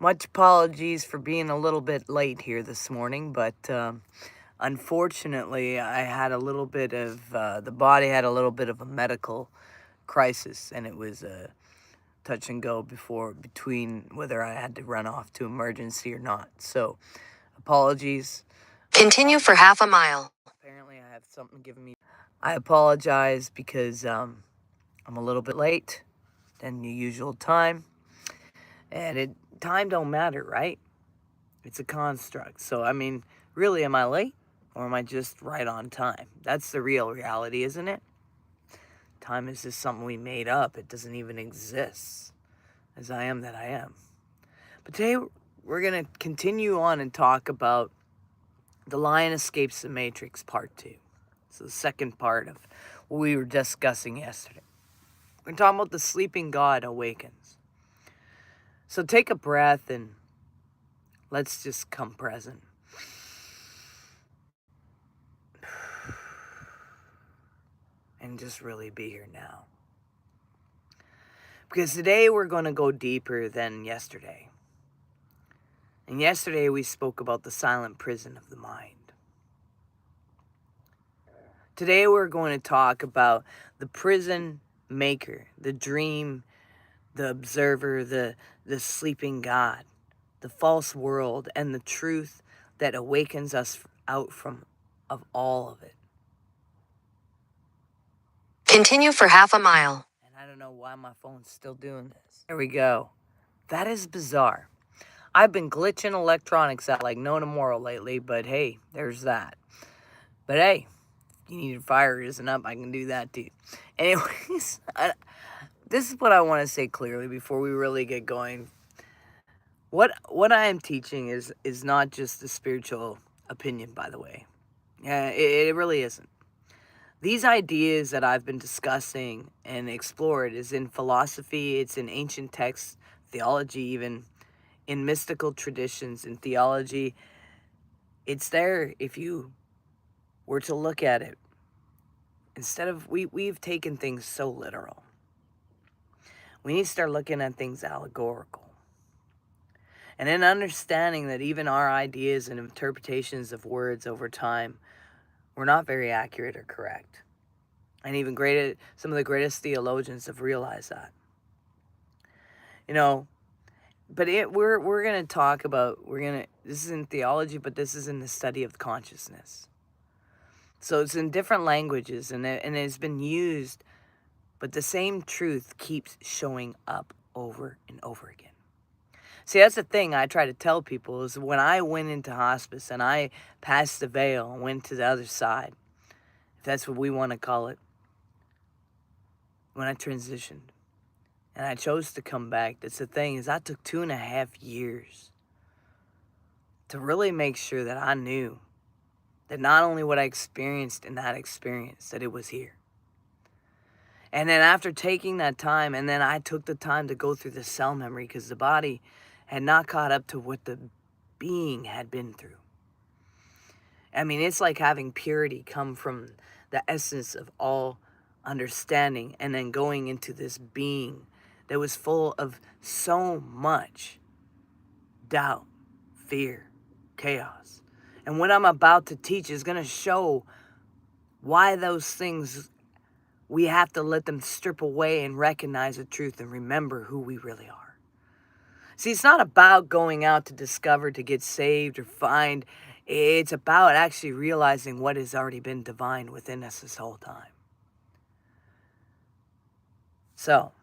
Much apologies for being a little bit late here this morning, but unfortunately, I had a little bit of, the body had a little bit of a medical crisis, and it was a touch and go between whether I had to run off to emergency or not. So, apologies. Continue for half a mile. Apparently, I have something giving me. I apologize because I'm a little bit late than the usual time, and time don't matter, right? It's a construct. So, I mean, really, am I late or am I just right on time? That's the real reality, isn't it? Time is just something we made up. It doesn't even exist. As I am that I am. But today, we're going to continue on and talk about The Lion Escapes the Matrix, Part 2. So, the second part of what we were discussing yesterday. We're talking about the sleeping God awakens. So, take a breath and let's just come present. And just really be here now. Because today we're going to go deeper than yesterday. And yesterday we spoke about the silent prison of the mind. Today we're going to talk about the prison maker, the dream, the observer, the sleeping God, the false world, and the truth that awakens us out of all of it. Continue for half a mile. And I don't know why my phone's still doing this. There we go. That is bizarre. I've been glitching electronics out like no tomorrow lately, but hey, there's that. But hey, if you need a fire isn't up, I can do that too. Anyways, this is what I want to say clearly before we really get going. What I am teaching is not just a spiritual opinion, by the way. It really isn't. These ideas that I've been discussing and explored is in philosophy, it's in ancient texts, theology, even in mystical traditions and theology. It's there if you were to look at it. Instead of, we've taken things so literal. We need to start looking at things allegorical. And then understanding that even our ideas and interpretations of words over time were not very accurate or correct. And even some of the greatest theologians have realized that. You know, but we're going to talk about, this is in theology, but this is in the study of consciousness. So it's in different languages, and it's been used, but the same truth keeps showing up over and over again. See, that's the thing I try to tell people is when I went into hospice and I passed the veil and went to the other side, if that's what we want to call it, when I transitioned and I chose to come back, that's the thing is I took 2.5 years to really make sure that I knew that not only what I experienced in that experience, that it was here. And then after taking that time, and then I took the time to go through the cell memory because the body had not caught up to what the being had been through. I mean, it's like having purity come from the essence of all understanding and then going into this being that was full of so much doubt, fear, chaos. And what I'm about to teach is going to show why those things, we have to let them strip away and recognize the truth and remember who we really are. See, it's not about going out to discover, to get saved or find. It's about actually realizing what has already been divine within us this whole time. So,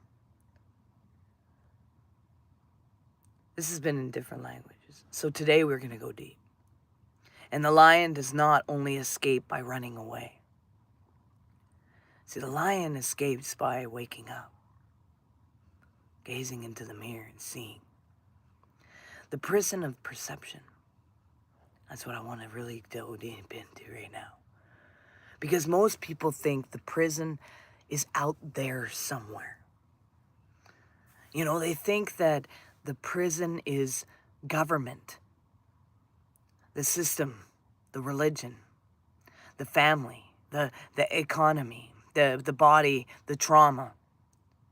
this has been in different languages. So today we're going to go deep. And the lion does not only escape by running away. See, the lion escapes by waking up, gazing into the mirror and seeing. The prison of perception. That's what I want to really go deep into right now. Because most people think the prison is out there somewhere. You know, they think that the prison is government, the system, the religion, the family, the economy, the body, the trauma,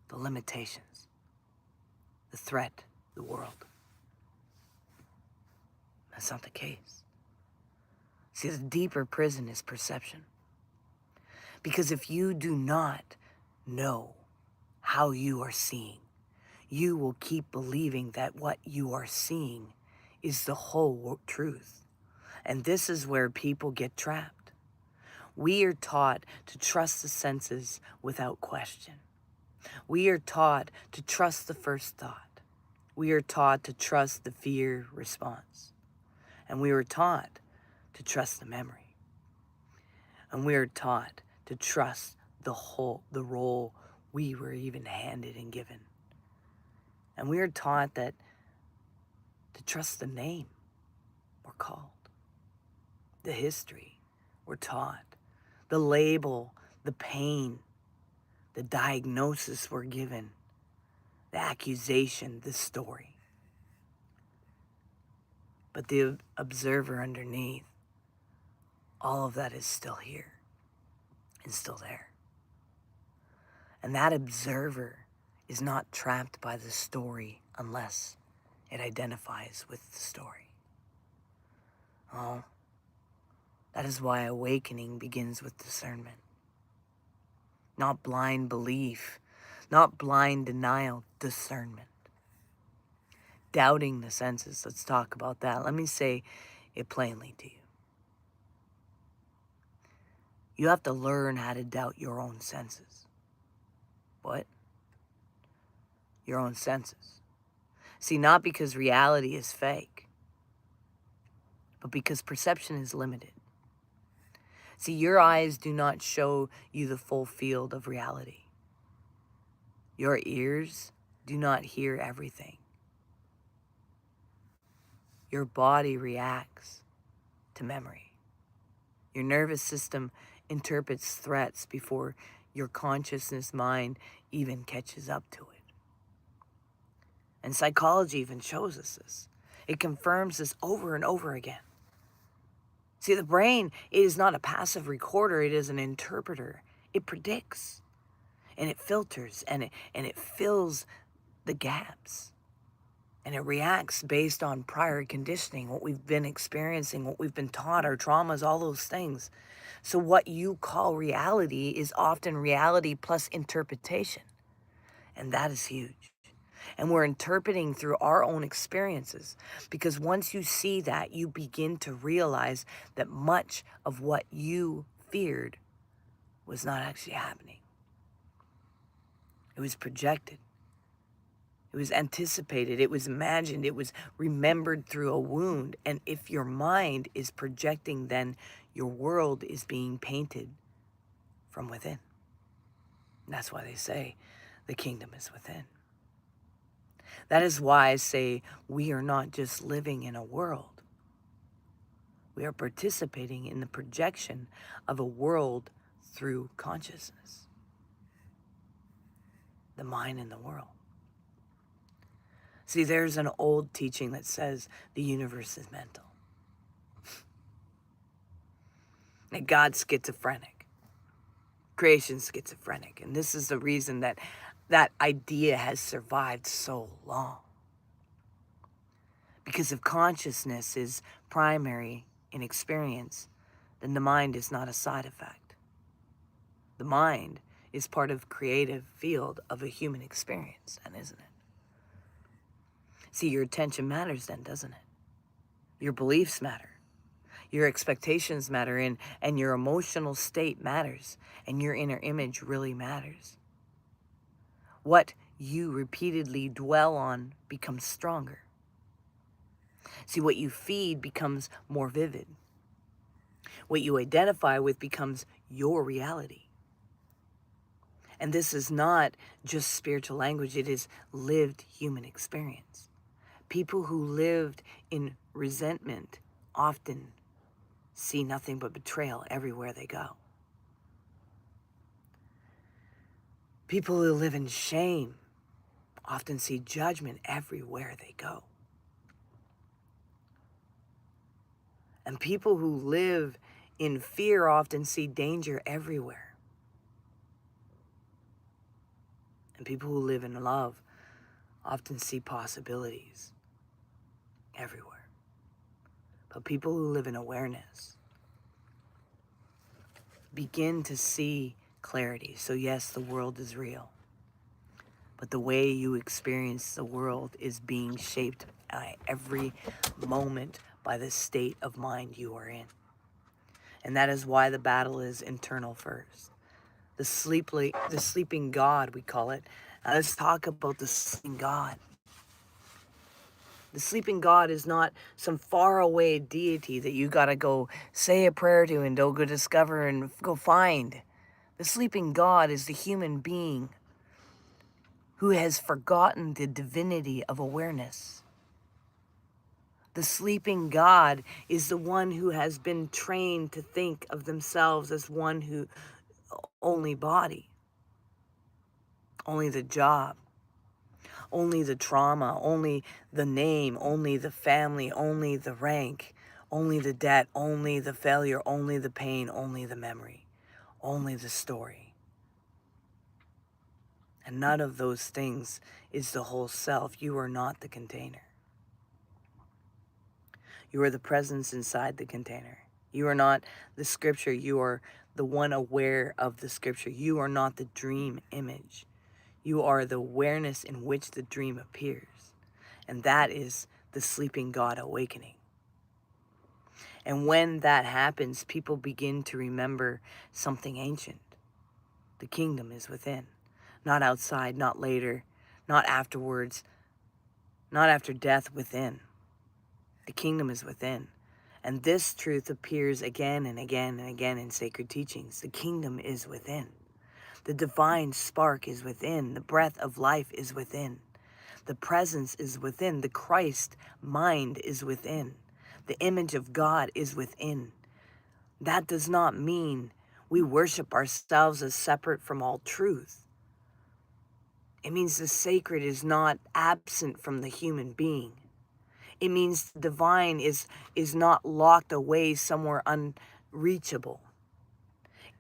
the limitations, the threat, the world. That's not the case. See, the deeper prison is perception. Because if you do not know how you are seeing, you will keep believing that what you are seeing is the whole truth. And this is where people get trapped. We are taught to trust the senses without question. We are taught to trust the first thought. We are taught to trust the fear response. And we are taught to trust the memory. And we are taught to trust the role we were even handed and given. And we are taught that to trust the name we're called, the history we're taught, the label, the pain, the diagnosis we're given, the accusation, the story. But the observer underneath, all of that is still here and still there. And that observer is not trapped by the story unless it identifies with the story. Oh, that is why awakening begins with discernment. Not blind belief, not blind denial, discernment. Doubting the senses, let's talk about that. Let me say it plainly to you. You have to learn how to doubt your own senses. What? Your own senses. See, not because reality is fake, but because perception is limited. See, your eyes do not show you the full field of reality. Your ears do not hear everything. Your body reacts to memory. Your nervous system interprets threats before your consciousness mind even catches up to it. And psychology even shows us this. It confirms this over and over again. See, the brain is not a passive recorder, it is an interpreter. It predicts, and it filters, and it fills the gaps. And it reacts based on prior conditioning, what we've been experiencing, what we've been taught, our traumas, all those things. So what you call reality is often reality plus interpretation. And that is huge. And we're interpreting through our own experiences. Because once you see that, you begin to realize that much of what you feared was not actually happening. It was projected. It was anticipated, it was imagined, it was remembered through a wound. And if your mind is projecting, then your world is being painted from within. And that's why they say the kingdom is within. That is why I say we are not just living in a world. We are participating in the projection of a world through consciousness. The mind and the world. See, there's an old teaching that says the universe is mental. That God's schizophrenic. Creation's schizophrenic. And this is the reason that that idea has survived so long. Because if consciousness is primary in experience, then the mind is not a side effect. The mind is part of the creative field of a human experience, then, isn't it? See, your attention matters then, doesn't it? Your beliefs matter. Your expectations matter, and your emotional state matters, and your inner image really matters. What you repeatedly dwell on becomes stronger. See, what you feed becomes more vivid. What you identify with becomes your reality. And this is not just spiritual language, it is lived human experience. People who lived in resentment often see nothing but betrayal everywhere they go. People who live in shame often see judgment everywhere they go. And people who live in fear often see danger everywhere. And people who live in love often see possibilities everywhere. But people who live in awareness begin to see clarity. So yes, the world is real. But the way you experience the world is being shaped every moment by the state of mind you are in. And that is why the battle is internal first. The sleeping God, we call it. Now let's talk about the sleeping God. The sleeping God is not some faraway deity that you got to go say a prayer to and go discover and go find. The sleeping God is the human being who has forgotten the divinity of awareness. The sleeping God is the one who has been trained to think of themselves as one who only body, only the job, only the trauma, only the name, only the family, only the rank, only the debt, only the failure, only the pain, only the memory, only the story. And none of those things is the whole self. You are not the container. You are the presence inside the container. You are not the scripture. You are the one aware of the scripture. You are not the dream image. You are the awareness in which the dream appears. And that is the sleeping God awakening. And when that happens, people begin to remember something ancient. The kingdom is within. Not outside, not later, not afterwards, not after death, within. The kingdom is within. And this truth appears again and again and again in sacred teachings. The kingdom is within. The divine spark is within. The breath of life is within. The presence is within. The Christ mind is within. The image of God is within. That does not mean we worship ourselves as separate from all truth. It means the sacred is not absent from the human being. It means the divine is not locked away somewhere unreachable.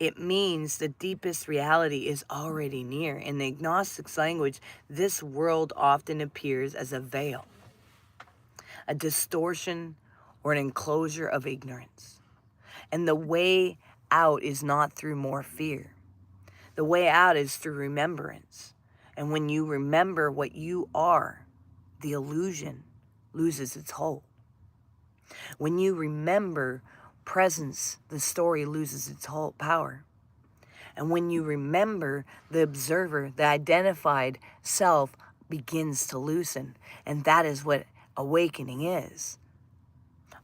It means the deepest reality is already near. In the Gnostic language, this world often appears as a veil, a distortion, or an enclosure of ignorance. And the way out is not through more fear. The way out is through remembrance. And when you remember what you are, the illusion loses its hold. When you remember presence, the story loses its whole power. And when you remember the observer, the identified self begins to loosen. And that is what awakening is.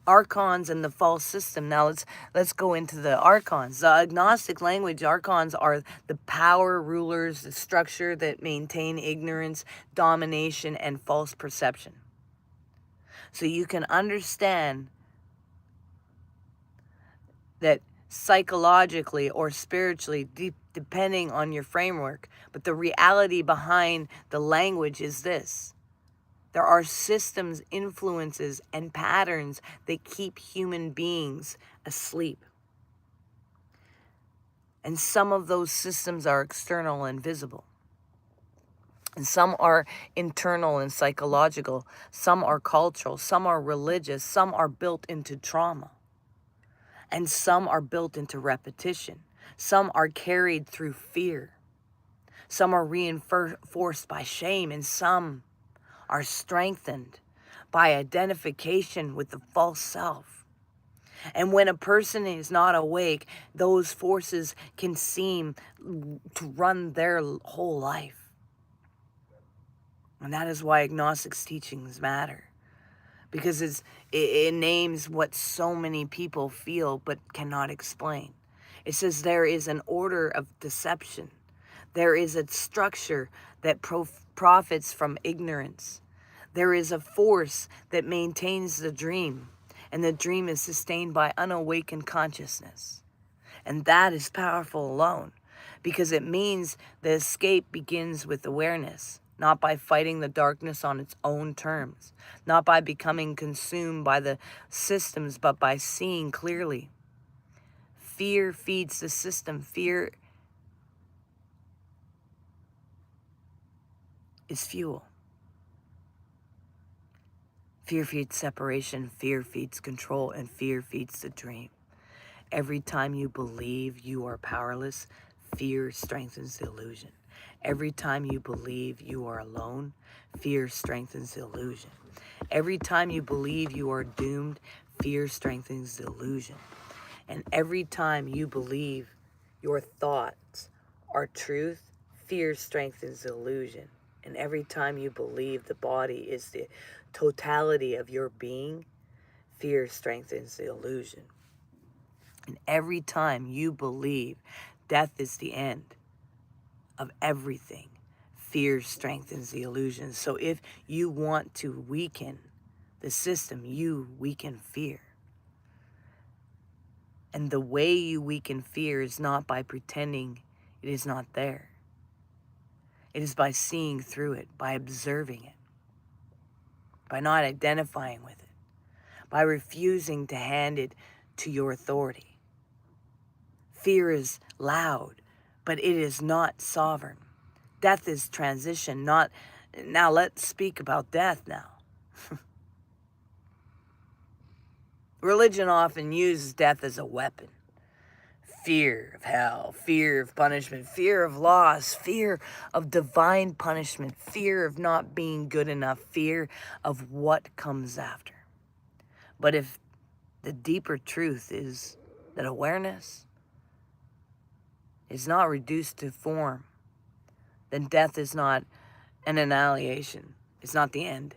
Archons and the false system. Now let's go into the archons. The agnostic language, archons are the power rulers, the structure that maintain ignorance, domination, and false perception. So you can understand that psychologically or spiritually, depending on your framework, but the reality behind the language is this. There are systems, influences, and patterns that keep human beings asleep. And some of those systems are external and visible. And some are internal and psychological. Some are cultural. Some are religious. Some are built into trauma. And some are built into repetition. Some are carried through fear. Some are reinforced by shame, and some are strengthened by identification with the false self. And when a person is not awake, those forces can seem to run their whole life. And that is why agnostics' teachings matter. Because it names what so many people feel but cannot explain. It says there is an order of deception. There is a structure that profits from ignorance. There is a force that maintains the dream, and the dream is sustained by unawakened consciousness. And that is powerful alone, because it means the escape begins with awareness. Not by fighting the darkness on its own terms, not by becoming consumed by the systems, but by seeing clearly. Fear feeds the system. Fear is fuel. Fear feeds separation, fear feeds control, and fear feeds the dream. Every time you believe you are powerless, fear strengthens the illusion. Every time you believe you are alone, fear strengthens the illusion. Every time you believe you are doomed, fear strengthens the illusion. And every time you believe your thoughts are truth, fear strengthens the illusion. And every time you believe the body is the totality of your being, fear strengthens the illusion. And every time you believe death is the end of everything, fear strengthens the illusion. So if you want to weaken the system, you weaken fear. And the way you weaken fear is not by pretending it is not there. It is by seeing through it, by observing it, by not identifying with it, by refusing to hand it to your authority. Fear is loud, but it is not sovereign. Death is transition, not... Now let's speak about death now. Religion often uses death as a weapon. Fear of hell, fear of punishment, fear of loss, fear of divine punishment, fear of not being good enough, fear of what comes after. But if the deeper truth is that awareness is not reduced to form, then death is not an annihilation. It's not the end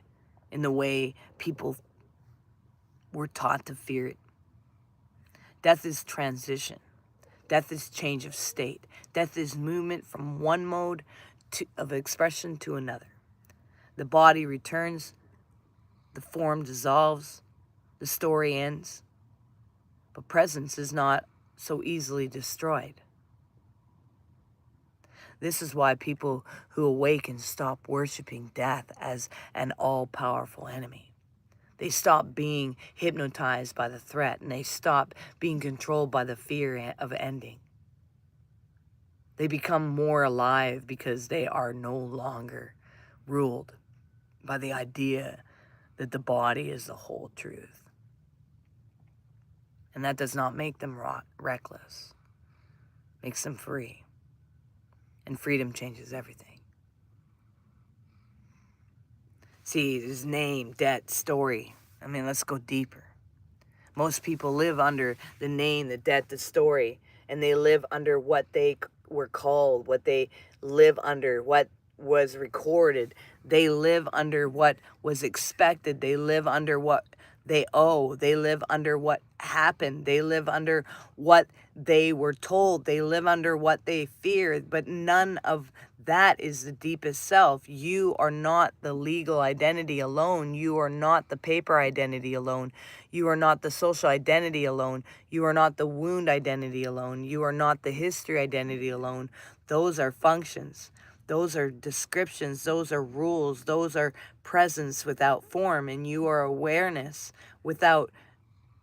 in the way people were taught to fear it. Death is transition. Death is change of state. Death is movement from one mode of expression to another. The body returns, the form dissolves, the story ends. But presence is not so easily destroyed. This is why people who awaken stop worshiping death as an all-powerful enemy. They stop being hypnotized by the threat, and they stop being controlled by the fear of ending. They become more alive because they are no longer ruled by the idea that the body is the whole truth. And that does not make them reckless. It makes them free. And freedom changes everything. See, there's name, debt, story. I mean, let's go deeper. Most people live under the name, the debt, the story, and they live under what they were called, what they live under, what was recorded. They live under what was expected. They live under what they owe. They live under what happened. They live under what they were told. They live under what they feared. But none of that is the deepest self. You are not the legal identity alone. You are not the paper identity alone. You are not the social identity alone. You are not the wound identity alone. You are not the history identity alone. Those are functions. Those are descriptions. Those are rules. Those are presence without form. And you are awareness without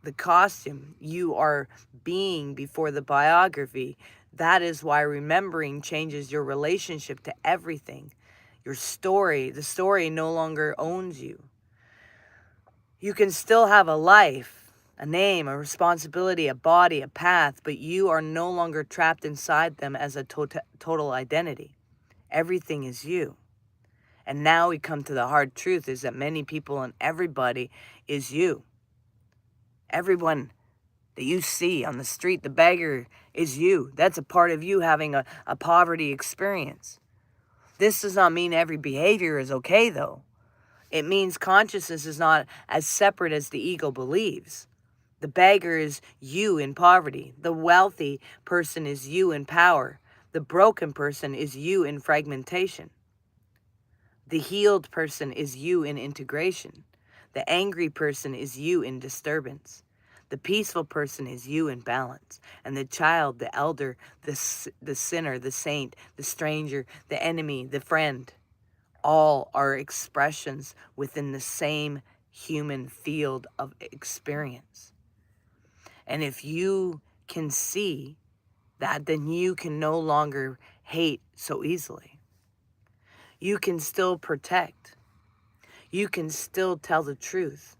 the costume. You are being before the biography. That is why remembering changes your relationship to everything. Your story, the story no longer owns you. You can still have a life, a name, a responsibility, a body, a path, but you are no longer trapped inside them as a total identity. Everything is you. And now we come to the hard truth is that many people and everybody is you. Everyone that you see on the street, the beggar, is you. That's a part of you having a poverty experience. This does not mean every behavior is okay, though. It means consciousness is not as separate as the ego believes. The beggar is you in poverty. The wealthy person is you in power. The broken person is you in fragmentation. The healed person is you in integration. The angry person is you in disturbance. The peaceful person is you in balance. And the child, the elder, the sinner, the saint, the stranger, the enemy, the friend, all are expressions within the same human field of experience. And if you can see that, then you can no longer hate so easily. You can still protect. You can still tell the truth,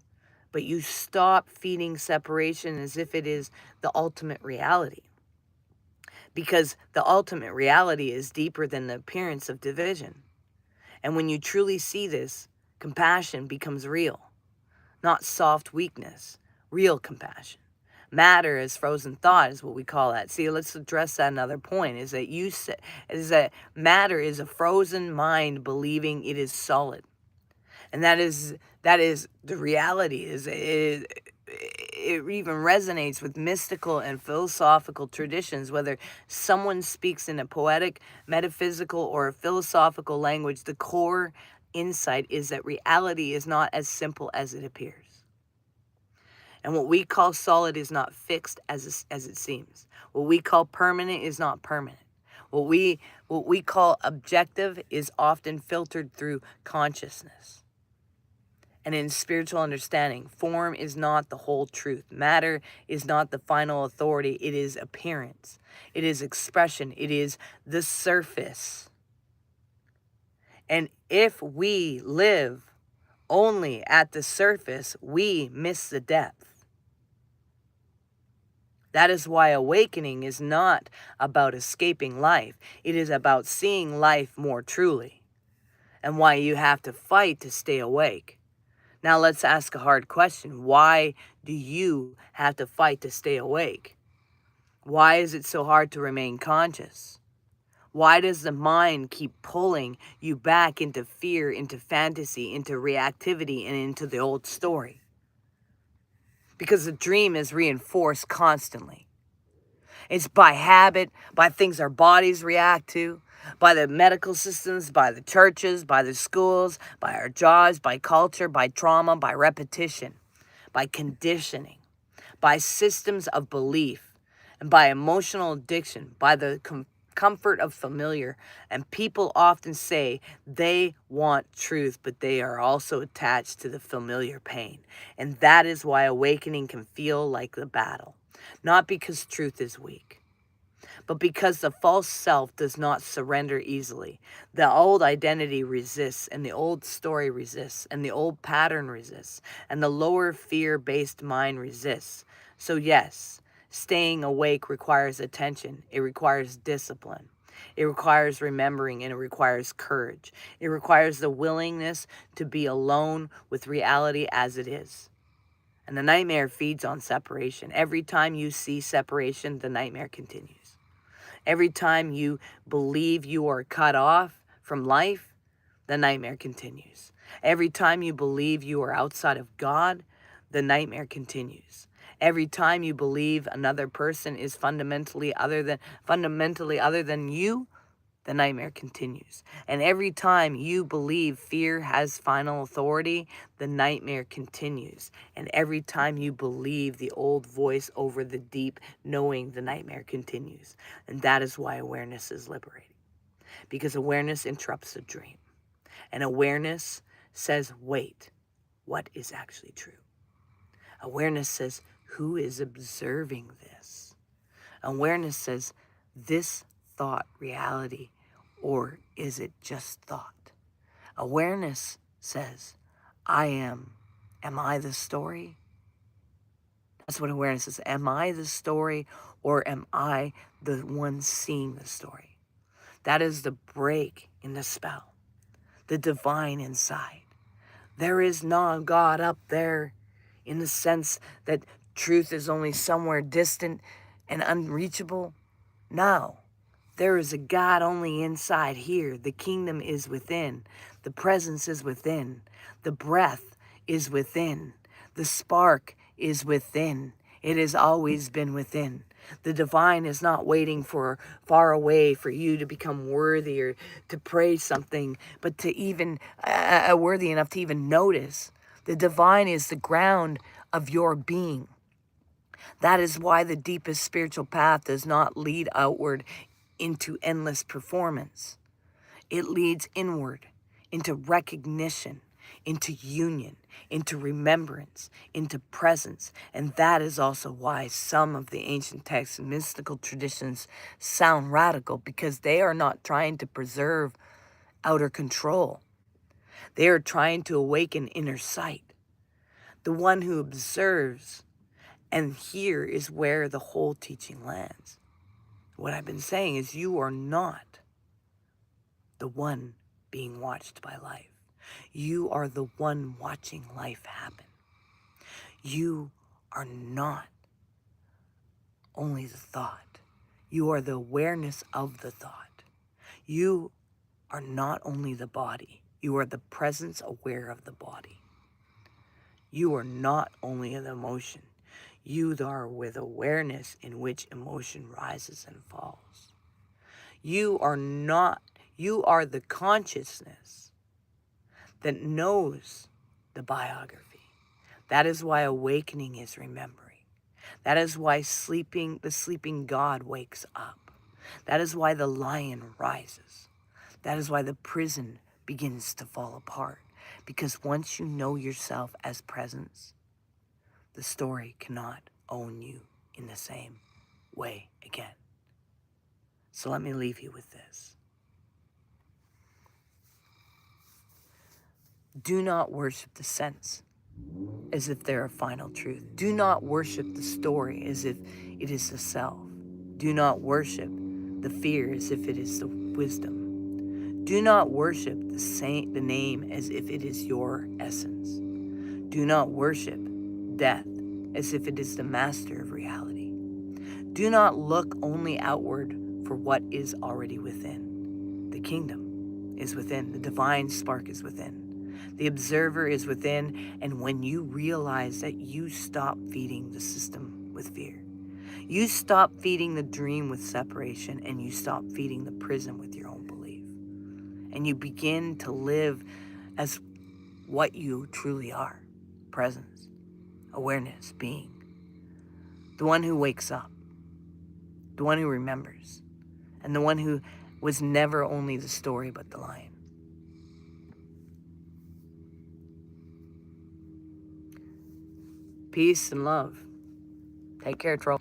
but you stop feeding separation as if it is the ultimate reality. Because the ultimate reality is deeper than the appearance of division. And when you truly see this, compassion becomes real, not soft weakness, real compassion. Matter as frozen thought is what we call that. See, let's address that another point, is that matter is a frozen mind believing it is solid. And that is the reality. It even resonates with mystical and philosophical traditions. Whether someone speaks in a poetic, metaphysical, or a philosophical language, the core insight is that reality is not as simple as it appears. And what we call solid is not fixed as it seems. What we call permanent is not permanent. What we call objective is often filtered through consciousness. And in spiritual understanding, form is not the whole truth. Matter is not the final authority. It is appearance. It is expression. It is the surface. And if we live only at the surface, we miss the depth. That is why awakening is not about escaping life. It is about seeing life more truly, and why you have to fight to stay awake. Now let's ask a hard question. Why do you have to fight to stay awake? Why is it so hard to remain conscious? Why does the mind keep pulling you back into fear, into fantasy, into reactivity, and into the old story? Because the dream is reinforced constantly. It's by habit, by things our bodies react to, by the medical systems, by the churches, by the schools, by our jobs, by culture, by trauma, by repetition, by conditioning, by systems of belief, and by emotional addiction, by the comfort of familiar. And people often say they want truth, but they are also attached to the familiar pain. And that is why awakening can feel like the battle. Not because truth is weak, but because the false self does not surrender easily. The old identity resists, and the old story resists, and the old pattern resists, and the lower fear-based mind resists. So yes, staying awake requires attention. It requires discipline. It requires remembering, and it requires courage. It requires the willingness to be alone with reality as it is. And the nightmare feeds on separation. Every time you see separation, the nightmare continues. Every time you believe you are cut off from life, the nightmare continues. Every time you believe you are outside of God, the nightmare continues. Every time you believe another person is fundamentally other than you, the nightmare continues. And every time you believe fear has final authority, the nightmare continues. And every time you believe the old voice over the deep knowing, the nightmare continues. And that is why awareness is liberating. Because awareness interrupts the dream. And awareness says, wait, what is actually true? Awareness says, who is observing this? Awareness says, this thought reality, or is it just thought? Awareness says, am I the story? That's what awareness is. Am I the story, or am I the one seeing the story? That is the break in the spell, the divine inside. There is no God up there in the sense that truth is only somewhere distant and unreachable. No. There is a God only inside here. The kingdom is within. The presence is within. The breath is within. The spark is within. It has always been within. The divine is not waiting for far away for you to become worthy or to pray something, but to even worthy enough to even notice. The divine is the ground of your being. That is why the deepest spiritual path does not lead outward into endless performance. It leads inward into recognition, into union, into remembrance, into presence. And that is also why some of the ancient texts and mystical traditions sound radical, because they are not trying to preserve outer control. They are trying to awaken inner sight, the one who observes. And here is where the whole teaching lands. What I've been saying is you are not the one being watched by life. You are the one watching life happen. You are not only the thought. You are the awareness of the thought. You are not only the body. You are the presence aware of the body. You are not only an emotion. You are with awareness in which emotion rises and falls. You are the consciousness that knows the biography. That is why awakening is remembering. That is why the sleeping God wakes up. That is why the lion rises. That is why the prison begins to fall apart. Because once you know yourself as presence, the story cannot own you in the same way again. So let me leave you with this. Do not worship the sense as if they're a final truth. Do not worship the story as if it is the self. Do not worship the fear as if it is the wisdom. Do not worship the name as if it is your essence. Do not worship death as if it is the master of reality. Do not look only outward for what is already within. The kingdom is within. The divine spark is within. The observer is within. And when you realize that, you stop feeding the system with fear. You stop feeding the dream with separation, and you stop feeding the prison with your own belief. And you begin to live as what you truly are. Presence, awareness, being. The one who wakes up. The one who remembers. And the one who was never only the story but the lion. Peace and love. Take care, troll.